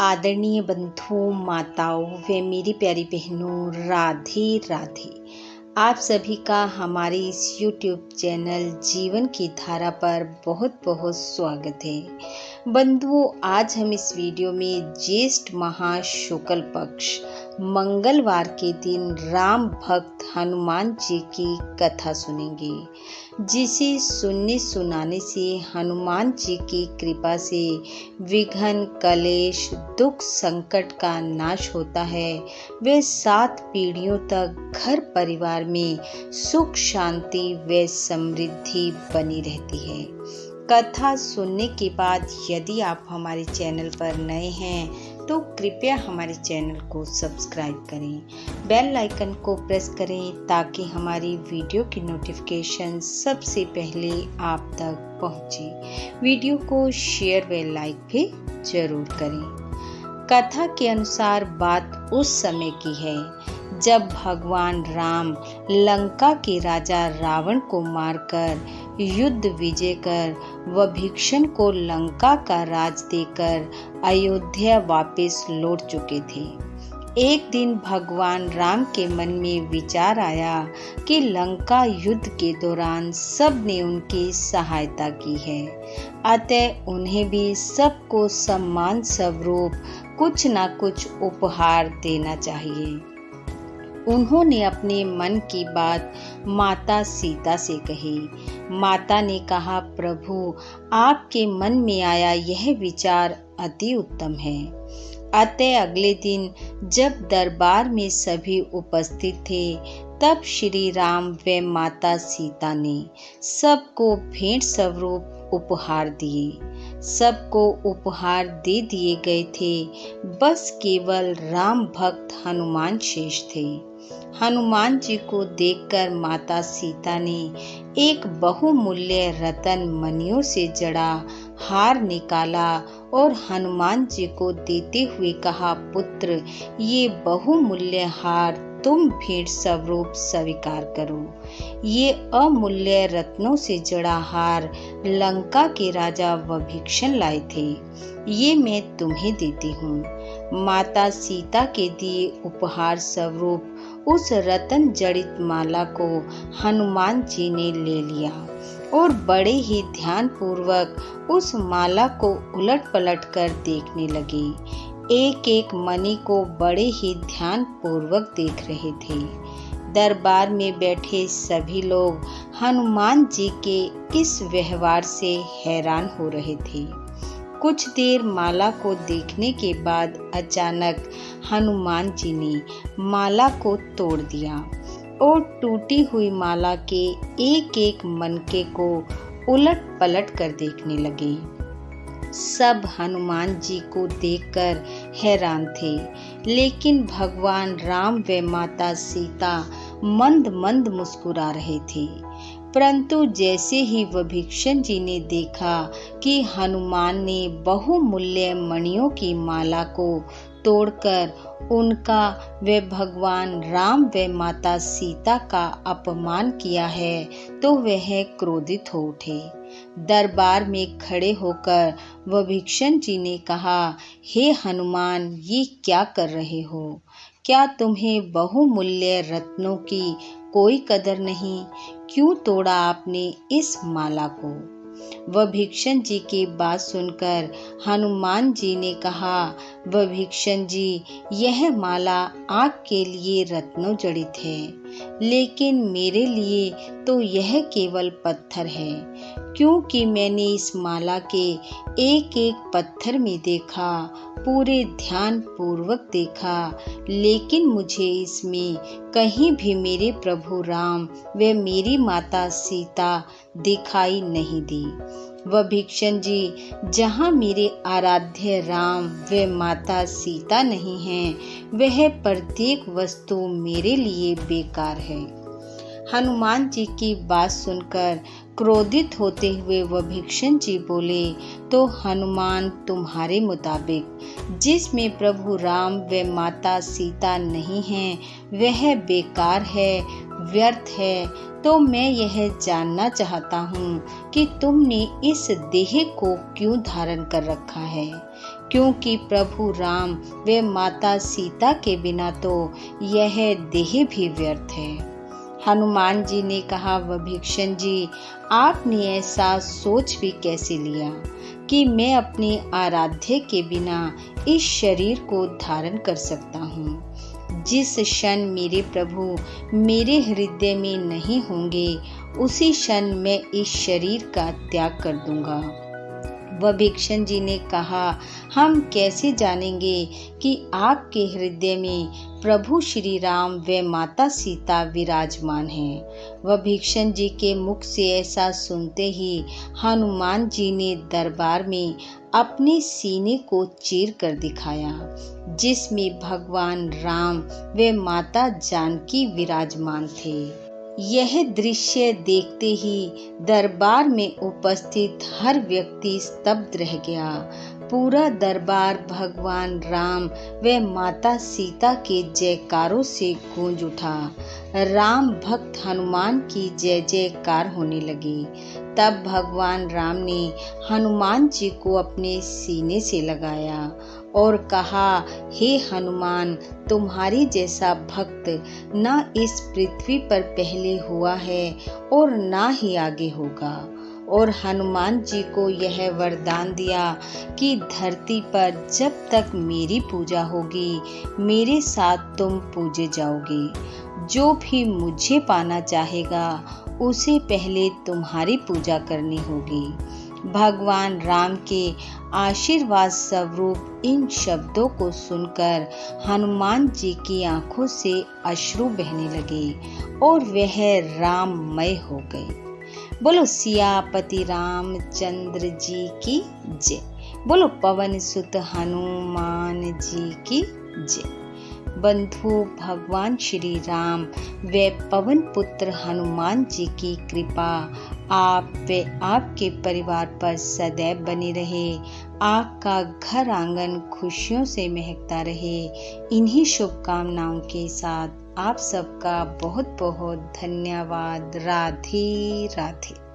आदरणीय बंधुओं, माताओं व मेरी प्यारी बहनों, राधे राधे। आप सभी का हमारे इस YouTube चैनल जीवन की धारा पर बहुत बहुत स्वागत है। बंधुओं, आज हम इस वीडियो में ज्येष्ठ माह शुक्ल पक्ष मंगलवार के दिन राम भक्त हनुमान जी की कथा सुनेंगे, जिसे सुनने सुनाने से हनुमान जी की कृपा से विघ्न, कलेश, दुख, संकट का नाश होता है। वे 7 पीढ़ियों तक घर परिवार में सुख, शांति व समृद्धि बनी रहती है। कथा सुनने के बाद यदि आप हमारे चैनल पर नए हैं तो कृपया हमारे चैनल को सब्सक्राइब करें, बेल आइकन को प्रेस करें ताकि हमारी वीडियो की नोटिफिकेशन सबसे पहले आप तक पहुंचे। वीडियो को शेयर व लाइक भी जरूर करें। कथा के अनुसार बात उस समय की है जब भगवान राम लंका के राजा रावण को मारकर युद्ध विजय कर विभीषण को लंका का राज देकर अयोध्या वापस लौट चुके थे। एक दिन भगवान राम के मन में विचार आया कि लंका युद्ध के दौरान सब ने उनकी सहायता की है, अतः उन्हें भी सबको सम्मान स्वरूप कुछ न कुछ उपहार देना चाहिए। उन्होंने अपने मन की बात माता सीता से कही। माता ने कहा, प्रभु, आपके मन में आया यह विचार अति उत्तम है। अतः अगले दिन जब दरबार में सभी उपस्थित थे, तब श्री राम व माता सीता ने सबको भेंट स्वरूप उपहार दिए। सबको उपहार दे दिए गए थे, बस केवल राम भक्त हनुमान शेष थे। हनुमान जी को देखकर माता सीता ने एक बहुमूल्य रतन मणियों से जड़ा हार निकाला और हनुमान जी को देते हुए कहा, पुत्र, ये बहुमूल्य हार तुम भेंट स्वरूप स्वीकार करो। ये अमूल्य रत्नों से जड़ा हार लंका के राजा विभीषण लाए थे, ये मैं तुम्हें देती हूँ। माता सीता के दिए उपहार स्वरूप उस रतन जड़ित माला को हनुमान जी ने ले लिया और बड़े ही ध्यान पूर्वक उस माला को उलट पलट कर देखने लगे। एक एक मणि को बड़े ही ध्यान पूर्वक देख रहे थे। दरबार में बैठे सभी लोग हनुमान जी के इस व्यवहार से हैरान हो रहे थे। कुछ देर माला को देखने के बाद अचानक हनुमान जी ने माला को तोड़ दिया और टूटी हुई माला के एक एक मनके को उलट पलट कर देखने लगे। सब हनुमान जी को देखकर हैरान थे, लेकिन भगवान राम व माता सीता मंद मंद मुस्कुरा रहे थे। परंतु जैसे ही विभीषण जी ने देखा कि हनुमान ने बहुमूल्य मणियों की माला को तोड़कर उनका व भगवान राम व माता सीता का अपमान किया है, तो वह क्रोधित हो उठे। दरबार में खड़े होकर विभीषण जी ने कहा, हे हनुमान, ये क्या कर रहे हो? क्या तुम्हें बहुमूल्य रत्नों की कोई कदर नहीं? क्यों तोड़ा आपने इस माला को? विभीषण जी की बात सुनकर हनुमान जी ने कहा, विभीषण जी, यह माला आपके लिए रत्नों जड़ित है, लेकिन मेरे लिए तो यह केवल पत्थर है, क्योंकि मैंने इस माला के एक एक पत्थर में देखा, पूरे ध्यान पूर्वक देखा, लेकिन मुझे इसमें कहीं भी मेरे प्रभु राम व मेरी माता सीता दिखाई नहीं दी। विभीषण जी, जहाँ मेरे आराध्य राम व माता सीता नहीं हैं, वह प्रत्येक वस्तु मेरे लिए बेकार है। हनुमान जी की बात सुनकर क्रोधित होते हुए विभीषण जी बोले, तो हनुमान, तुम्हारे मुताबिक जिसमें प्रभु राम व माता सीता नहीं हैं वह बेकार है, व्यर्थ है, तो मैं यह जानना चाहता हूँ कि तुमने इस देह को क्यों धारण कर रखा है, क्योंकि प्रभु राम व माता सीता के बिना तो यह देह भी व्यर्थ है। हनुमान जी ने कहा, विभीषण जी, आपने ऐसा सोच भी कैसे लिया कि मैं अपने आराध्य के बिना इस शरीर को धारण कर सकता हूँ। जिस क्षण मेरे प्रभु मेरे हृदय में नहीं होंगे, उसी क्षण मैं इस शरीर का त्याग कर दूंगा। विभीषण जी ने कहा, हम कैसे जानेंगे कि आपके हृदय में प्रभु श्री राम व माता सीता विराजमान हैं। विभीषण जी के मुख से ऐसा सुनते ही हनुमान जी ने दरबार में अपने सीने को चीर कर दिखाया, जिसमें भगवान राम व माता जानकी विराजमान थे। यह दृश्य देखते ही दरबार में उपस्थित हर व्यक्ति स्तब्ध रह गया। पूरा दरबार भगवान राम व माता सीता के जयकारों से गूंज उठा। राम भक्त हनुमान की जय जयकार होने लगी। तब भगवान राम ने हनुमान जी को अपने सीने से लगाया और कहा, हे हनुमान, तुम्हारी जैसा भक्त न इस पृथ्वी पर पहले हुआ है और न ही आगे होगा। और हनुमान जी को यह वरदान दिया कि धरती पर जब तक मेरी पूजा होगी, मेरे साथ तुम पूजे जाओगे। जो भी मुझे पाना चाहेगा, उसे पहले तुम्हारी पूजा करनी होगी। भगवान राम के आशीर्वाद स्वरूप इन शब्दों को सुनकर हनुमान जी की आंखों से अश्रु बहने लगे और वह राममय हो गए। बोलो सियापति रामचंद्र जी की जय। बोलो पवन सुत हनुमान जी की जय। बंधु, भगवान श्री राम व पवन पुत्र हनुमान जी की कृपा आप व आपके परिवार पर सदैव बनी रहे। आपका घर आंगन खुशियों से महकता रहे। इन्हीं शुभकामनाओं के साथ आप सबका बहुत बहुत धन्यवाद। राधे राधे।